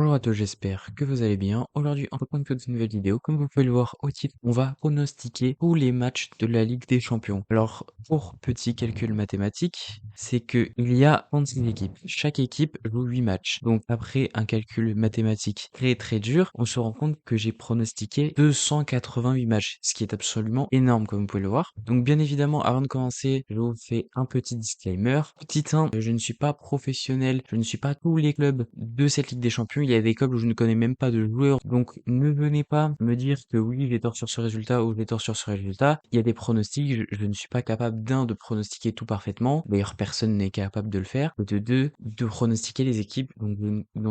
Bonjour à tous, j'espère que vous allez bien. Aujourd'hui, on reprend une toute nouvelle vidéo. Comme vous pouvez le voir au titre, on va pronostiquer tous les matchs de la Ligue des Champions. Alors, pour petit calcul mathématique, c'est que il y a 36 équipes. Chaque équipe joue 8 matchs. Donc, après un calcul mathématique très dur, on se rend compte que j'ai pronostiqué 288 matchs, ce qui est absolument énorme, comme vous pouvez le voir. Donc, bien évidemment, avant de commencer, je vous fais un petit disclaimer. Petit 1, je ne suis pas professionnel, je ne suis pas tous les clubs de cette Ligue des Champions. Il y a des clubs où je ne connais même pas de joueurs. Donc, ne venez pas me dire que oui, j'ai tort sur ce résultat ou j'ai tort sur ce résultat. Il y a des pronostics. Je ne suis pas capable de pronostiquer tout parfaitement. D'ailleurs, personne n'est capable de le faire. De deux, de pronostiquer les équipes dont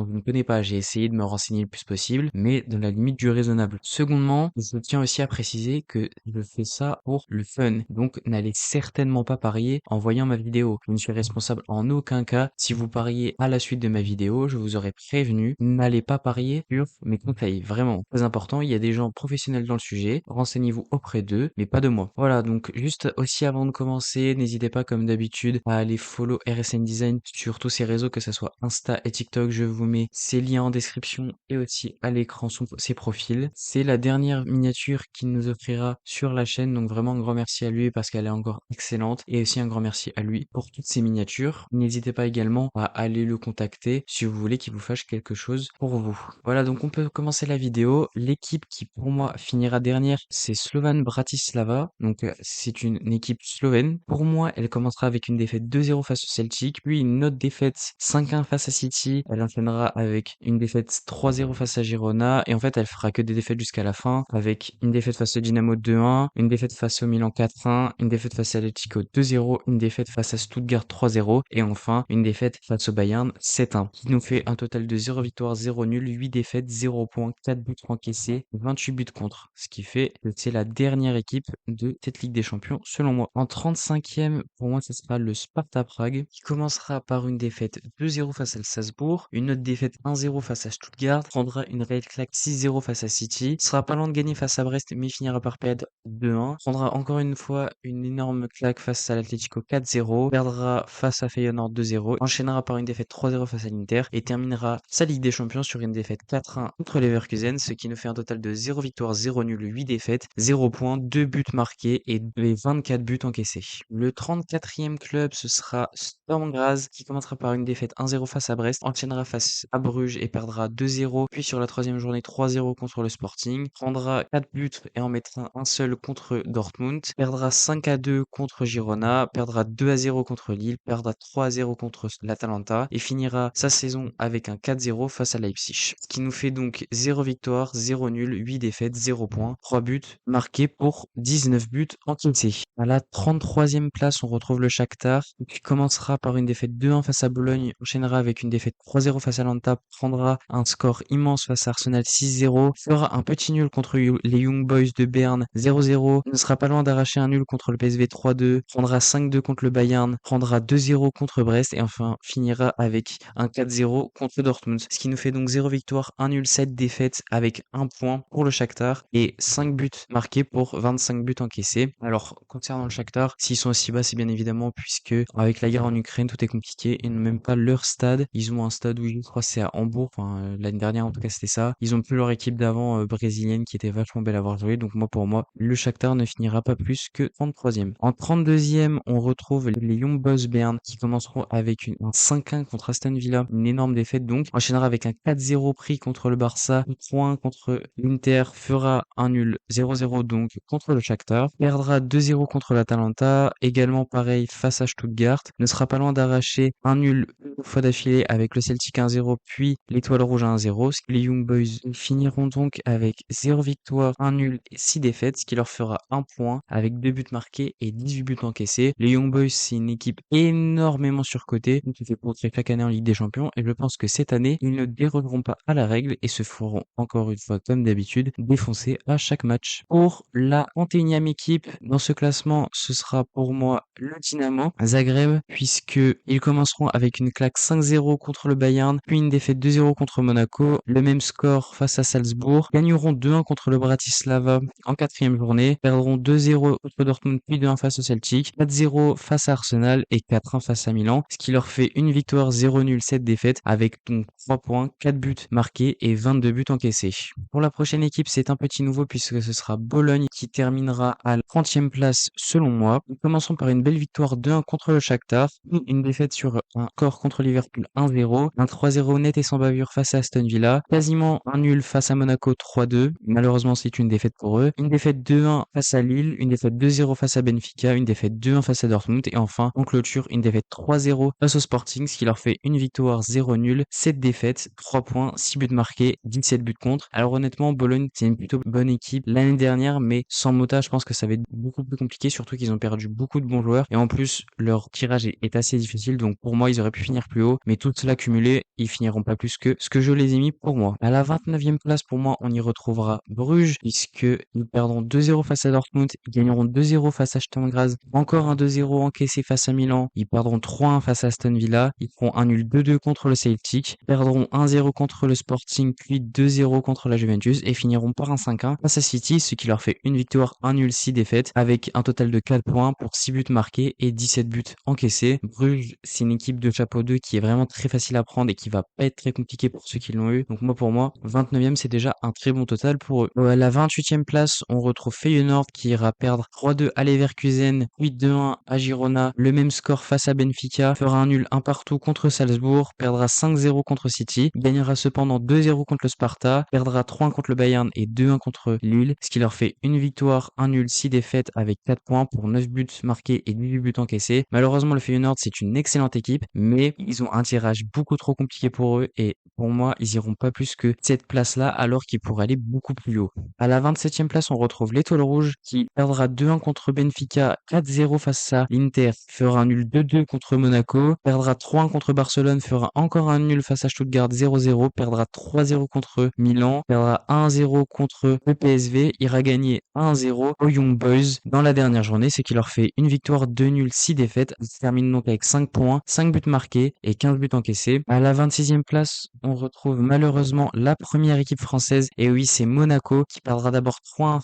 je ne connais pas. J'ai essayé de me renseigner le plus possible, mais dans la limite du raisonnable. Secondement, je tiens aussi à préciser que je fais ça pour le fun. Donc, n'allez certainement pas parier en voyant ma vidéo. Je ne suis responsable en aucun cas. Si vous pariez à la suite de ma vidéo, je vous aurais prévenu, n'allez pas parier sur mes conseils. Vraiment, très important, il y a des gens professionnels dans le sujet, renseignez-vous auprès d'eux, mais pas de moi. Voilà, donc juste aussi avant de commencer, n'hésitez pas comme d'habitude à aller follow RSN Design sur tous ces réseaux, que ce soit Insta et TikTok. Je vous mets ces liens en description et aussi à l'écran sur ses profils. C'est la dernière miniature qu'il nous offrira sur la chaîne, donc vraiment un grand merci à lui parce qu'elle est encore excellente, et aussi un grand merci à lui pour toutes ces miniatures. N'hésitez pas également à aller le contacter si vous voulez qu'il vous fasse quelque chose pour vous. Voilà, donc on peut commencer la vidéo. L'équipe qui pour moi finira dernière, c'est Slovan Bratislava. Donc c'est une équipe slovène. Pour moi, elle commencera avec une défaite 2-0 face au Celtic, puis une autre défaite 5-1 face à City. Elle enchaînera avec une défaite 3-0 face à Girona, et en fait elle fera que des défaites jusqu'à la fin, avec une défaite face au Dynamo 2-1, une défaite face au Milan 4-1, une défaite face à Atletico 2-0, une défaite face à Stuttgart 3-0, et enfin une défaite face au Bayern 7-1, qui nous fait un total de 0 victoire, 0 nul, 8 défaites, 0 points, 4 buts encaissés, 28 buts contre, ce qui fait que c'est la dernière équipe de cette Ligue des Champions selon moi. En 35e, pour moi, ce sera le Sparta Prague, qui commencera par une défaite 2-0 face à Salzbourg, une autre défaite 1-0 face à Stuttgart, prendra une réelle claque 6-0 face à City, sera pas loin de gagner face à Brest, mais finira par perdre 2-1, prendra encore une fois une énorme claque face à l'Atlético 4-0, perdra face à Feyenoord 2-0, enchaînera par une défaite 3-0 face à l'Inter et terminera sa Ligue des Champions sur une défaite 4-1 contre Leverkusen, ce qui nous fait un total de 0 victoire, 0 nul, 8 défaites, 0 points, 2 buts marqués et 24 buts encaissés. Le 34e club, ce sera Sturm Graz, qui commencera par une défaite 1-0 face à Brest, enchaînera face à Bruges et perdra 2-0, puis sur la troisième journée 3-0 contre le Sporting, prendra 4 buts et en mettra un seul contre Dortmund, perdra 5-2 contre Girona, perdra 2-0 contre Lille, perdra 3-0 contre l'Atalanta et finira sa saison avec un 4-0 face à Leipzig. Ce qui nous fait donc 0 victoire, 0 nul, 8 défaites, 0 points, 3 buts marqués pour 19 buts encaissés. À la 33e place, on retrouve le Shakhtar, qui commencera par une défaite 2-1 face à Bologne, enchaînera avec une défaite 3-0 face à l'Anta, prendra un score immense face à Arsenal 6-0, fera un petit nul contre les Young Boys de Berne 0-0, ne sera pas loin d'arracher un nul contre le PSV 3-2, prendra 5-2 contre le Bayern, prendra 2-0 contre Brest et enfin finira avec un 4-0 contre Dortmund. Ce qui nous fait donc 0 victoire, 1 nul, 7 défaites avec 1 point pour le Shakhtar et 5 buts marqués pour 25 buts encaissés. Alors, concernant le Shakhtar, s'ils sont aussi bas, c'est bien évidemment puisque avec la guerre en Ukraine, tout est compliqué et n'ont même pas leur stade. Ils ont un stade où je crois c'est à Hambourg, enfin l'année dernière en tout cas c'était ça. Ils ont plus leur équipe d'avant brésilienne qui était vachement belle à voir jouer. Donc moi pour moi, le Shakhtar ne finira pas plus que 33e. En 32e, on retrouve les Young Boys Bern qui commenceront avec un 5-1 contre Aston Villa, une énorme défaite donc. Enchaînera avec un 4-0 pris contre le Barça, 3-1 contre l'Inter, fera un nul 0-0 donc contre le Shakhtar, perdra 2-0 contre l'Atalanta, également pareil face à Stuttgart, ne sera pas loin d'arracher un nul une fois d'affilée avec le Celtic 1-0 puis l'Étoile Rouge 1-0. Les Young Boys finiront donc avec 0 victoire, 1 nul et 6 défaites, ce qui leur fera 1 point avec 2 buts marqués et 18 buts encaissés. Les Young Boys, c'est une équipe énormément surcotée, qui fait progresser chaque année en Ligue des Champions, et je pense que cette année, ils ne dérogeront pas à la règle et se feront encore une fois, comme d'habitude, défoncer à chaque match. Pour la 31e équipe dans ce classement, ce sera pour moi le Dynamo Zagreb, puisque ils commenceront avec une claque 5-0 contre le Bayern, puis une défaite 2-0 contre Monaco, le même score face à Salzbourg, gagneront 2-1 contre le Bratislava en quatrième journée, perdront 2-0 contre Dortmund puis 2-1 face au Celtic, 4-0 face à Arsenal et 4-1 face à Milan, ce qui leur fait une victoire, 0 nul, 7 défaites avec donc 3 points, points, 4 buts marqués et 22 buts encaissés. Pour la prochaine équipe, c'est un petit nouveau puisque ce sera Bologne qui terminera à la 30e place selon moi. Nous commençons par une belle victoire 2-1 contre le Shakhtar, une défaite sur un score contre Liverpool 1-0, un 3-0 net et sans bavure face à Aston Villa, quasiment un nul face à Monaco 3-2, malheureusement c'est une défaite pour eux, une défaite 2-1 face à Lille, une défaite 2-0 face à Benfica, une défaite 2-1 face à Dortmund et enfin en clôture une défaite 3-0 face au Sporting, ce qui leur fait une victoire 0 nul, 7 défaites, 3 points, 6 buts marqués, 17 buts contre. Alors honnêtement, Bologne c'est une plutôt bonne équipe l'année dernière, mais sans Mota je pense que ça va être beaucoup plus compliqué, surtout qu'ils ont perdu beaucoup de bons joueurs et en plus leur tirage est assez difficile, donc pour moi ils auraient pu finir plus haut, mais tout cela cumulé, ils finiront pas plus que ce que je les ai mis pour moi. À la 29e place pour moi, on y retrouvera Bruges, puisque ils perdront 2-0 face à Dortmund, ils gagneront 2-0 face à Sturm Graz, encore un 2-0 encaissé face à Milan, ils perdront 3-1 face à Aston Villa, ils feront un nul 2-2 contre le Celtic, perdront 1-0 contre le Sporting, puis 2-0 contre la Juventus et finiront par un 5-1 face à City, ce qui leur fait une victoire, un nul, 6 défaites, avec un total de 4 points pour 6 buts marqués et 17 buts encaissés. Bruges, c'est une équipe de chapeau 2 qui est vraiment très facile à prendre et qui va pas être très compliquée pour ceux qui l'ont eu. Donc pour moi, 29e, c'est déjà un très bon total pour eux. À la 28e place, on retrouve Feyenoord qui ira perdre 3-2 à Leverkusen, 8-2-1 à Girona, le même score face à Benfica, fera un nul un partout contre Salzbourg, perdra 5-0 contre City, gagnera cependant 2-0 contre le Sparta, perdra 3-1 contre le Bayern et 2-1 contre Lille, ce qui leur fait une victoire, un nul, 6 défaites avec 4 points pour 9 buts marqués et 18 buts encaissés. Malheureusement, le Feyenoord, c'est une excellente équipe, mais ils ont un tirage beaucoup trop compliqué pour eux et pour moi, ils iront pas plus que cette place-là alors qu'ils pourraient aller beaucoup plus haut. À la 27e place, on retrouve l'Étoile Rouge qui perdra 2-1 contre Benfica, 4-0 face à l'Inter, fera un nul 2-2 contre Monaco, perdra 3-1 contre Barcelone, fera encore un nul face à Stuttgart 0-0, perdra 3-0 contre Milan, perdra 1-0 contre le PSV, ira gagner 1-0 aux Young Boys dans la dernière journée, ce qui leur fait une victoire, 2 nuls, 6 défaites. Ils terminent donc avec 5 points, 5 buts marqués et 15 buts encaissés. À la 26e place, on retrouve malheureusement la première équipe française, et oui, c'est Monaco qui perdra d'abord 3-1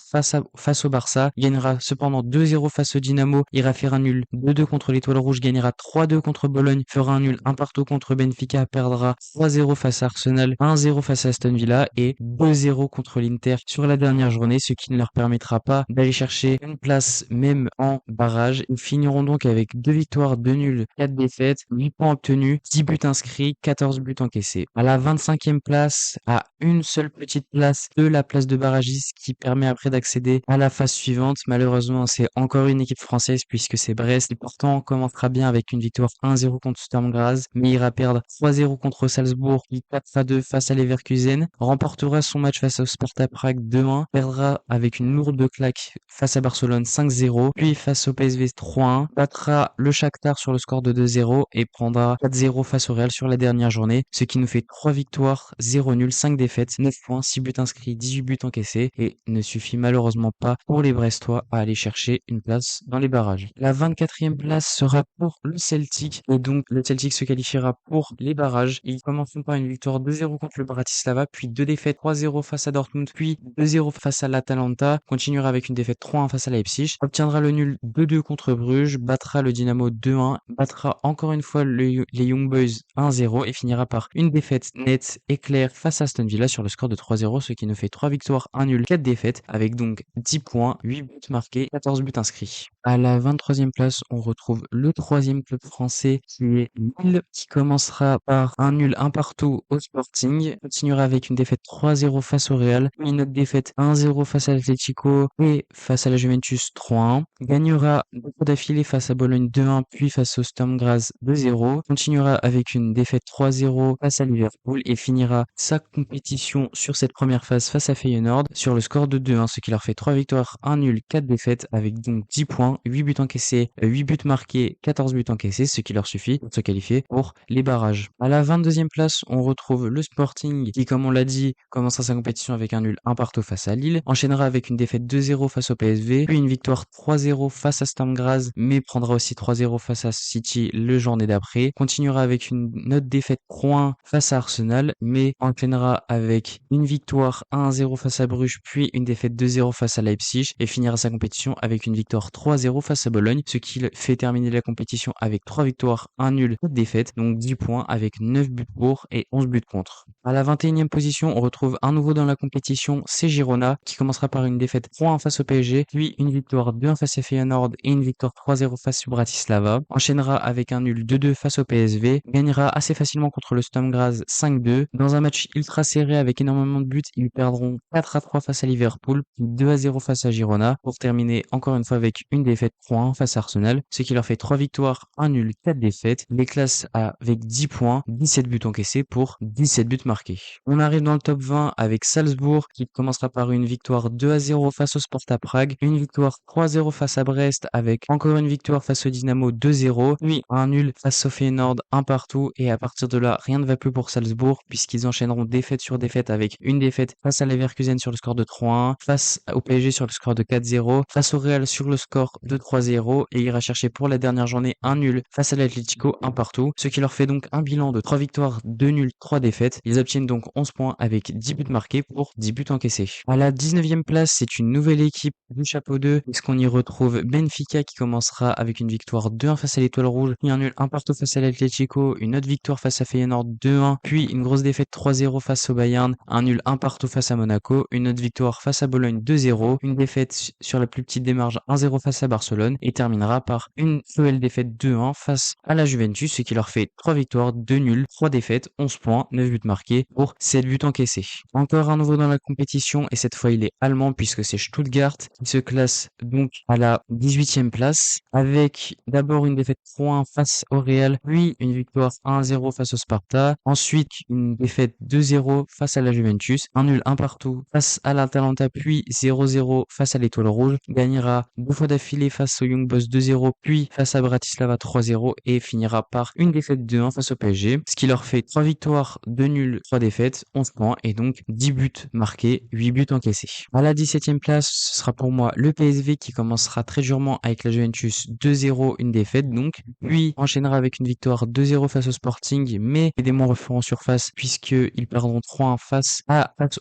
face au Barça, gagnera cependant 2-0 face au Dynamo, ira faire un nul 2-2 contre l'Étoile Rouge, gagnera 3-2 contre Bologne, fera un nul 1 partout contre Benfica, perdra 3-0 face à Arsenal, 1-0 face à Aston Villa et 2-0 contre l'Inter sur la dernière journée, ce qui ne leur permettra pas d'aller chercher une place même en barrage. Ils finiront donc avec 2 victoires, 2 nuls, 4 défaites, 8 points obtenus, 10 buts inscrits, 14 buts encaissés. À la 25e place, à une seule petite place de la place de barragiste qui permet après d'accéder à la phase suivante. Malheureusement, c'est encore une équipe française puisque c'est Brest. Et pourtant, on commencera bien avec une victoire 1-0 contre Sturm Graz, mais ira perdre 3-0 contre Salzbourg, puis 4-2 face à Leverkusen, remportera son match face au Sparta Prague 2-1, perdra avec une lourde claque face à Barcelone 5-0, puis face au PSV 3-1, battra le Shakhtar sur le score de 2-0 et prendra 4-0 face au Real sur la dernière journée, ce qui nous fait 3 victoires, 0 nul, 5 défaites, 9 points, 6 buts inscrits, 18 buts encaissés et ne suffit malheureusement pas pour les Brestois à aller chercher une place dans les barrages. La 24e place sera pour le Celtic et donc le Celtic se qualifiera pour les barrages. Ils commenceront par une victoire 2-0 contre le Bratislava, puis 2 défaites 3-0 face à Dortmund, puis 2-0 face à l'Atalanta, continuera avec une défaite 3-1 face à Leipzig, obtiendra le nul 2-2 contre Bruges, battra le Dynamo 2-1, battra encore une fois les Young Boys 1-0 et finira par une défaite nette et claire face à Aston Villa sur le score de 3-0, ce qui nous fait 3 victoires, 1 nul, 4 défaites, avec donc 10 points, 8 buts marqués, 14 buts inscrits. À la 23e place, on retrouve le troisième club français qui est Lille, qui commencera par un nul, un partout au Sporting, continuera avec une défaite 3-0 face au Real, une autre défaite 1-0 face à l'Atlético et face à la Juventus 3-1, gagnera deux fois d'affilée face à Bologne 2-1 puis face au Sturm Graz 2-0, continuera avec une défaite 3-0 face à Liverpool et finira sa compétition sur cette première phase face à Feyenoord sur le score de 2-1, ce qui leur fait 3 victoires, 1 nul, 4 défaites avec donc 10 points, 8 buts encaissés, 8 buts marqués, 14 buts encaissés, ce qui leur suffit pour se qualifier pour les barrages. À la 22e place, on retrouve le Sporting qui, comme on l'a dit, commencera sa compétition avec un nul 1 partout face à Lille, enchaînera avec une défaite 2-0 face au PSV, puis une victoire 3-0 face à Sturm Graz, mais prendra aussi 3-0 face à City le journée d'après, continuera avec une autre défaite 3-1 face à Arsenal, mais enchaînera avec une victoire 1-0 face à Bruges, puis une défaite 2-0 face à Leipzig, et finira sa compétition avec une victoire 3-0 face à Bologne, ce qui fait terminer la compétition avec 3 victoires, 1 nul, 4 défaites, donc 10 points avec 9 buts pour et 11 buts contre. À la 21e position, on retrouve un nouveau dans la compétition, c'est Girona, qui commencera par une défaite 3-1 face au PSG, puis une victoire 2-1 face à Feyenoord et une victoire 3-0 face à Bratislava. Enchaînera avec un nul 2-2 face au PSV, gagnera assez facilement contre le Sturm Graz 5-2. Dans un match ultra serré avec énormément de buts, ils perdront 4-3 face à Liverpool, puis 2-0 face à Girona, pour terminer encore une fois avec une défaite 3-1 face à Arsenal, ce qui leur fait 3 victoires, 1 nul, 4 défaites, les classes avec 10 points, 17 buts encaissés pour 17 buts marqués. On arrive dans le top 20 avec Salzbourg qui commencera par une victoire 2-0 face au Sparta Prague, une victoire 3-0 face à Brest avec encore une victoire face au Dynamo 2-0, puis un nul face au Feyenoord, un partout, et à partir de là, rien ne va plus pour Salzbourg puisqu'ils enchaîneront défaite sur défaite avec une défaite face à Leverkusen sur le score de 3-1, face au PSG sur le score de 4-0, face au Real sur le score de 3-0 et ira chercher pour la dernière journée un nul face à l'Atlético, un partout, ce qui leur fait donc un bilan de 3 victoires, 2 nuls, 3 défaites. Ils obtiennent donc 11 points avec 10 buts marqués pour 10 buts encaissés. À la 19e place, c'est une nouvelle équipe du chapeau 2, puisqu'on y retrouve Benfica qui commencera avec une victoire 2-1 face à l'Étoile Rouge, puis un nul, un partout face à l'Atlético, une autre victoire face à Feyenoord 2-1, puis une grosse défaite 3-0 face au Bayern, un nul, un partout face à Monaco, une autre victoire face à Bologne 2-0, une défaite sur la plus petite des marges 1-0 face à Barcelone, et terminera par une nouvelle défaite 2-1 face à la Juventus, ce qui leur fait 3 victoires, 2 nuls, 3 défaites, 11 points, 9 buts marqués pour 7 buts encaissés. Encore un nouveau dans la compétition, et cette fois il est allemand puisque c'est Stuttgart qui se classe donc à la 18e place avec d'abord une défaite 3-1 face au Real, puis une victoire 1-0 face au Sparta, ensuite une défaite 2-0 face à la Juventus, un nul, un partout face à l'Atalanta, puis 0-0 face à l'Étoile Rouge, gagnera 2 fois d'affilée face au Young Boys 2-0, puis face à Bratislava 3-0 et finira par une défaite 2-1 face au PSG, ce qui leur fait 3 victoires, 2 nuls, 3 défaites, 11 points et donc 10 buts marqués, 8 buts encaissés. À la 17e place, ce sera pour moi le PSV qui commencera très durement avec la Juventus 2-0, une défaite donc, puis enchaînera avec une victoire 2-0 face au Sporting, mais des moins refont en surface puisqu'ils perdront 3-1 face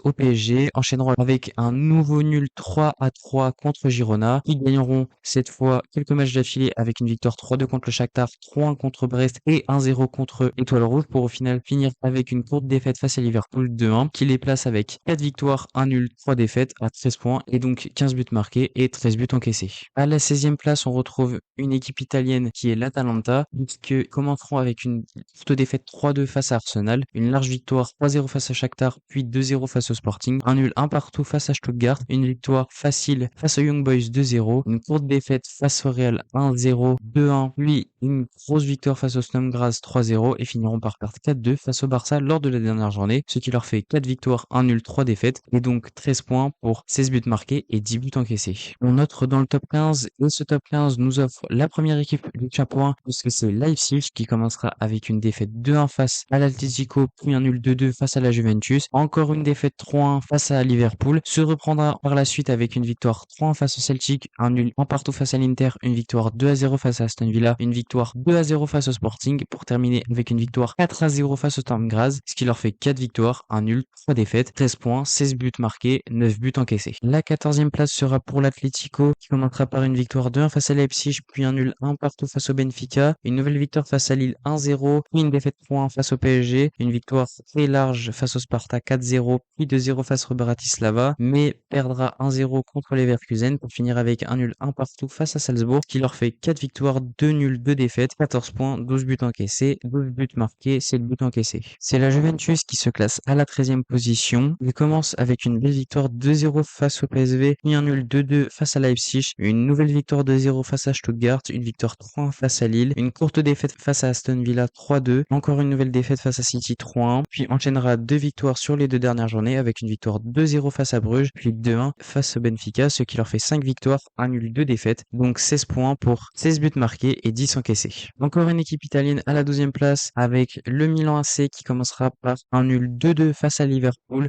au PSG, enchaîneront avec un nouveau nul 3-3 contre Girona, qui gagneront cette fois quelques matchs d'affilée avec une victoire 3-2 contre le Shakhtar, 3-1 contre Brest et 1-0 contre Étoile Rouge pour au final finir avec une courte défaite face à Liverpool 2-1 qui les place avec 4 victoires, 1 nul, 3 défaites à 13 points et donc 15 buts marqués et 13 buts encaissés. À la 16e place, on retrouve une équipe italienne qui est l'Atalanta, puisque commenceront avec une courte défaite 3-2 face à Arsenal, une large victoire 3-0 face à Shakhtar, puis 2-0 face au Sporting, un nul, un partout face à Stuttgart, une victoire facile face aux Young Boys 2-0, une courte défaite face au Real 1-0, 2-1, puis une grosse victoire face au Sturm Graz 3-0 et finiront par perdre 4-2 face au Barça lors de la dernière journée, ce qui leur fait 4 victoires, 1 nul, 3 défaites et donc 13 points pour 16 buts marqués et 10 buts encaissés. On note dans le top 15 et ce top 15 nous offre la première équipe du chapeau 1 puisque c'est Leipzig qui commencera avec une défaite 2-1 face à l'Atlético, puis un nul 2-2 face à la Juventus, encore une défaite 3-1 face à Liverpool, se reprendra par la suite avec une victoire 3-1 face au Celtic, un nul, un partout face à l'Inter, une victoire 2-0 face à Aston Villa, une victoire 2-0 face au Sporting pour terminer avec une victoire 4-0 face au Sturm Graz, ce qui leur fait 4 victoires, un nul, 3 défaites, 13 points, 16 buts marqués, 9 buts encaissés. La 14e place sera pour l'Atlético qui commencera par une victoire 2-1 face à Leipzig, puis un nul, un partout face au Benfica, une nouvelle victoire face à Lille 1-0, puis une défaite 3-1 face au PSG, une victoire très large face au Sparta 4-0, puis 2-0 face au Bratislava, mais perdra 1-0 contre les Leverkusen pour finir avec un nul, un partout face à Salzbourg, qui leur fait 4 victoires, 2 nuls, 2 défaites, 14 points, 12 buts encaissés, 12 buts marqués, 7 buts encaissés. C'est la Juventus qui se classe à la 13e position. Il commence avec une belle victoire 2-0 face au PSV, puis un nul 2-2 face à Leipzig, une nouvelle victoire 2-0 face à Stuttgart, une victoire 3-1 face à Lille, une courte défaite face à Aston Villa 3-2, encore une nouvelle défaite face à City 3-1, puis enchaînera 2 victoires sur les 2 dernières journées avec une victoire 2-0 face à Bruges, puis 2-1 face au Benfica, ce qui leur fait 5 victoires, 1 nul, 2 défaites, donc 16 points pour 16 buts marqués et 10 encaissés. Encore une équipe italienne à la 12e place avec le Milan AC qui commencera par un nul 2-2 face à Liverpool,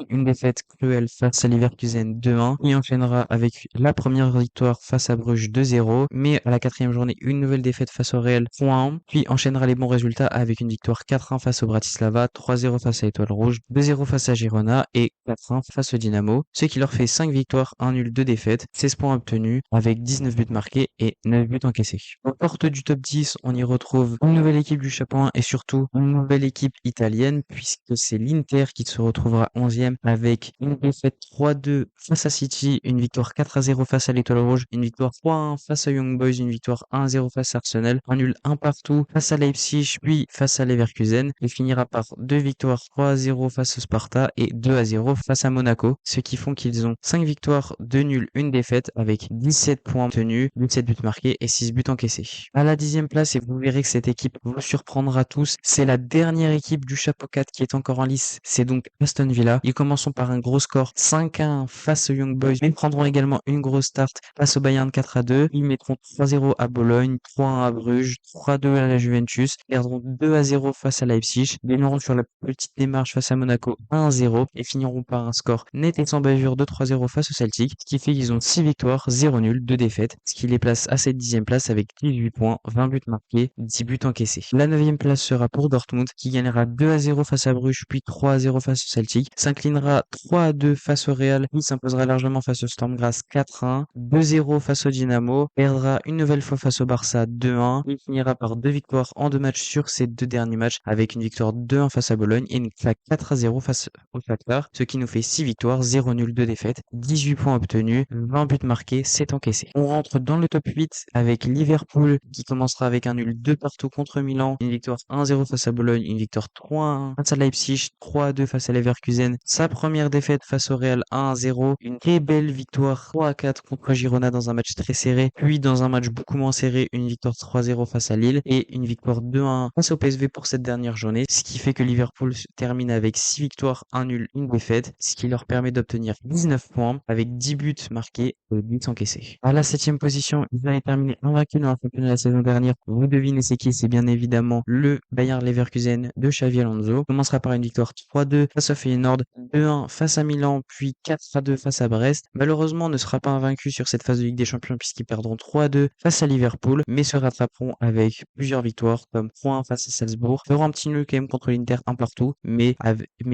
une défaite cruelle face à Leverkusen 2-1. Il enchaînera avec la première victoire face à Bruges 2-0, mais à la quatrième journée, une nouvelle défaite face au Real 3-1, puis enchaînera les bons résultats avec une victoire 4-1 face au Bratislava, 3-0 face à Étoile Rouge, 2-0 face à Girona et 4-1 face au Dynamo, ce qui leur fait 5 victoires, 1 nul, 2 défaites, 16 points obtenus avec 19 buts marqués et 9 buts encaissés. Aux portes du top 10, on y retrouve une nouvelle équipe du chapeau 1 et surtout une nouvelle équipe italienne puisque c'est l'Inter qui se retrouvera 11e avec une défaite 3-2 face à City, une victoire 4-0 face à l'Étoile Rouge, une victoire 3-1 face à Young Boys, une victoire 1-0 face à Arsenal, un nul 1 partout face à Leipzig, puis face à Leverkusen et finira par deux victoires 3-0 face au Sparta et 2-0 face à Monaco, ce qui font qu'ils ont 5 victoires, 2 nuls, une défaite avec 17 points obtenus, 17 buts marqués et 6 buts encaissés. À la 10e place, et vous verrez que cette équipe vous surprendra tous, c'est la dernière équipe du chapeau 4 qui est encore en lice, c'est donc Aston Villa. Ils commenceront par un gros score 5-1 face aux Young Boys, mais prendront également une grosse start face au Bayern 4-2. Ils mettront 3-0 à Bologne, 3-1 à Bruges, 3-2 à la Juventus, perdront 2-0 face à Leipzig, gagneront sur la petite démarche face à Monaco 1-0 et finiront par un score net et sans bavure de 3-0 face au Celtic, ce qui fait qu'ils ont 6 victoires, 0 nul, 2 défaites, ce qui les place à cette 10e place avec 18 points, 20 buts marqués, 10 buts encaissés. La 9e place sera pour Dortmund qui gagnera 2-0 face à Bruges puis 3-0 face au Celtic, s'inclinera 3-2 face au Real, puis s'imposera largement face au Storm Graz 4-1, 2-0 face au Dynamo, perdra une nouvelle fois face au Barça 2-1, il finira par 2 victoires en 2 matchs sur ces 2 derniers matchs avec une victoire 2-1 face à Bologne et une claque 4-0 face au Shakhtar, ce qui nous fait 6 victoires, 0 nul, 2 défaites, 18 points obtenus, 20 buts marqués, 7 encaissés. On rentre dans le top 8 avec Liverpool qui commencera avec un nul 2 partout contre Milan, une victoire 1-0 face à Bologne, une victoire 3-1 face à Leipzig, 3-2 face à Leverkusen, sa première défaite face au Real 1-0, une très belle victoire 3-4 contre Girona dans un match très serré, puis dans un match beaucoup moins serré, une victoire 3-0 face à Lille et une victoire 2-1 face au PSV pour cette dernière journée, ce qui fait que Liverpool termine avec 6 victoires, 1 nul, une défaite, ce qui leur permet d'obtenir 19 points avec 10 buts marqués et 8 encaissés. À la 7e position, ils avaient terminé invaincu dans le championnat la saison dernière. Vous devinez c'est qui? C'est bien évidemment le Bayer Leverkusen de Xavi Alonso. On commencera par une victoire 3-2 face à Feyenoord, 2-1 face à Milan, puis 4-2 face à Brest. Malheureusement, on ne sera pas invaincu sur cette phase de Ligue des Champions puisqu'ils perdront 3-2 face à Liverpool, mais se rattraperont avec plusieurs victoires comme 3-1 face à Salzbourg. Feront un petit nul quand même contre l'Inter un partout, mais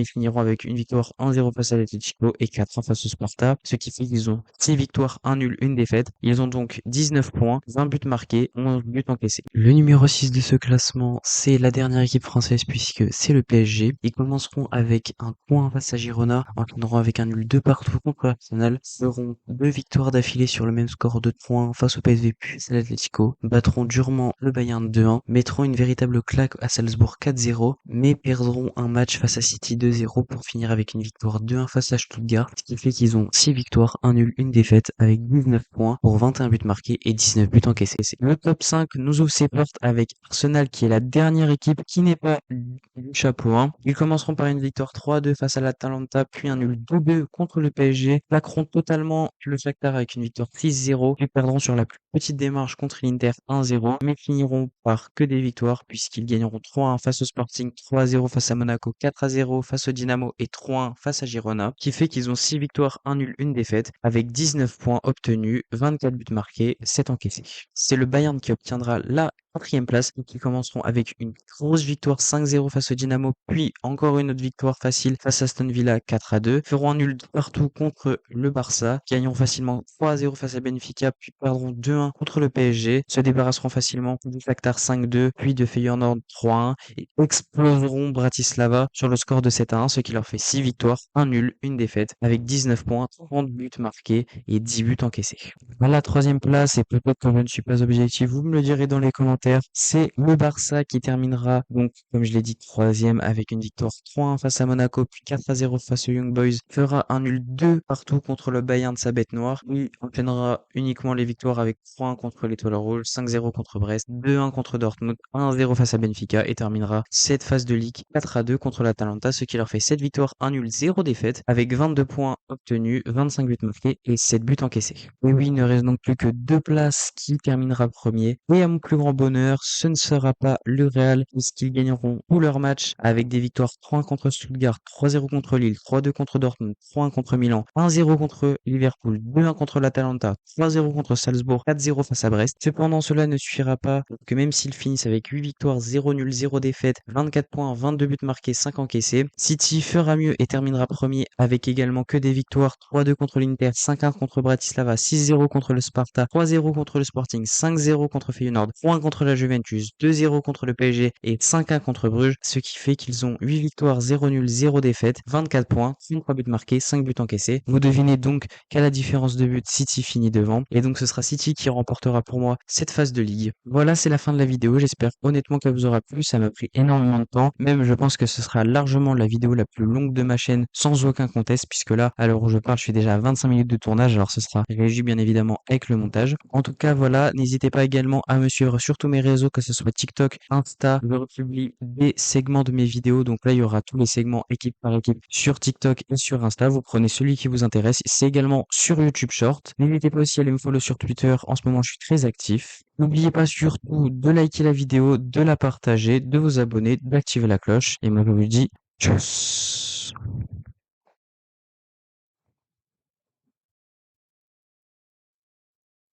finiront avec une victoire 1-0 face à l'Atlético et 4-1 face au Sparta, ce qui fait qu'ils ont 6 victoires, 1 nul, une défaite. Ils ont donc 19 points, 20 buts marqués, 11 buts encaissés. Le numéro 6 de ce classement, c'est la dernière équipe française puisque c'est le PSG. Ils commenceront avec un point face à Girona, enchaîneront avec un nul 2 partout contre Arsenal, feront 2 victoires d'affilée sur le même score de points face au PSV puis à l'Atlético, battront durement le Bayern 2-1, mettront une véritable claque à Salzbourg 4-0, mais perdront un match face à City 2-0 pour finir avec une victoire 2-1 face à Stuttgart, ce qui fait qu'ils ont 6 victoires, 1 nul, une défaite avec 19 points pour 21 buts marqués et 19 buts encaissés. Le top 5 nous ouvre ses portes avec Arsenal qui est la dernière équipe qui n'est pas du chapeau 1. Ils commenceront par une victoire 3-2 face à l'Atalanta, puis un nul 2-2 contre le PSG, plaqueront totalement le Shakhtar avec une victoire 6-0, puis perdront sur la plus petite démarche contre l'Inter 1-0, mais finiront par que des victoires puisqu'ils gagneront 3-1 face au Sporting, 3-0 face à Monaco, 4-0 face au Dynamo et 3-1 face à Girona, qui fait qu'ils ont 6 victoires, 1 nul, une défaite, avec 19 points obtenus, 24 buts marqués, 7 encaissés. C'est le Bayern qui obtiendra la 4e place et qui commenceront avec une grosse victoire 5-0 face au Dynamo, puis encore une autre victoire facile face à Aston Villa 4-2, feront un nul partout contre le Barça, gagneront facilement 3-0 face à Benfica, puis perdront 2-1 contre le PSG, se débarrasseront facilement du Shakhtar 5-2, puis de Feyenoord 3-1 et exploseront Bratislava sur le score de 7-1, ce qui leur fait 6 victoires, 1 nul, une défaite, avec 19 points, 30 buts marqués et 10 buts encaissés. À la 3e place, et peut-être que je ne suis pas objectif, vous me le direz dans les commentaires, c'est le Barça qui terminera, donc, comme je l'ai dit, 3e avec une victoire 3-1 face à Monaco, puis 4-0 face aux Young Boys, fera un nul 2 partout contre le Bayern de sa bête noire, il enchaînera uniquement les victoires avec 3-1 contre l'Étoile Rouge, 5-0 contre Brest, 2-1 contre Dortmund, 1-0 face à Benfica et terminera cette phase de Ligue 4-2 contre l'Atalanta, ce qui leur fait 7 victoires, 1 nul, 0 défaite, avec 22 points obtenus, 25 buts marqués et 7 buts encaissés. Et oui, il ne reste donc plus que 2 places qui terminera premier, et à mon plus grand bonheur, honneur, ce ne sera pas le Real, puisqu'ils gagneront tous leurs matchs avec des victoires 3-1 contre Stuttgart, 3-0 contre Lille, 3-2 contre Dortmund, 3-1 contre Milan, 1-0 contre Liverpool, 2-1 contre l'Atalanta, 3-0 contre Salzbourg, 4-0 face à Brest. Cependant, cela ne suffira pas, que même s'ils finissent avec 8 victoires, 0 nul, 0 défaite, 24 points, 22 buts marqués, 5 encaissés, City fera mieux et terminera premier avec également que des victoires, 3-2 contre l'Inter, 5-1 contre Bratislava, 6-0 contre le Sparta, 3-0 contre le Sporting, 5-0 contre Feyenoord, 3-1 contre la Juventus, 2-0 contre le PSG et 5-1 contre Bruges, ce qui fait qu'ils ont 8 victoires, 0 nul, 0 défaite, 24 points, 3 buts marqués, 5 buts encaissés. Vous devinez donc qu'à la différence de but, City finit devant et donc ce sera City qui remportera pour moi cette phase de ligue. Voilà, c'est la fin de la vidéo. J'espère honnêtement qu'elle vous aura plu. Ça m'a pris énormément de temps. Même, je pense que ce sera largement la vidéo la plus longue de ma chaîne sans aucun conteste puisque là, à l'heure où je parle, je suis déjà à 25 minutes de tournage. Alors ce sera régi bien évidemment avec le montage. En tout cas, voilà, n'hésitez pas également à me suivre sur tous mes réseaux, que ce soit TikTok, Insta. Je republie des segments de mes vidéos. Donc là, il y aura tous les segments équipe par équipe sur TikTok et sur Insta. Vous prenez celui qui vous intéresse. C'est également sur YouTube Short. N'hésitez pas aussi à aller me follow sur Twitter. En ce moment, je suis très actif. N'oubliez pas surtout de liker la vidéo, de la partager, de vous abonner, d'activer la cloche. Et moi, je vous dis tchuss.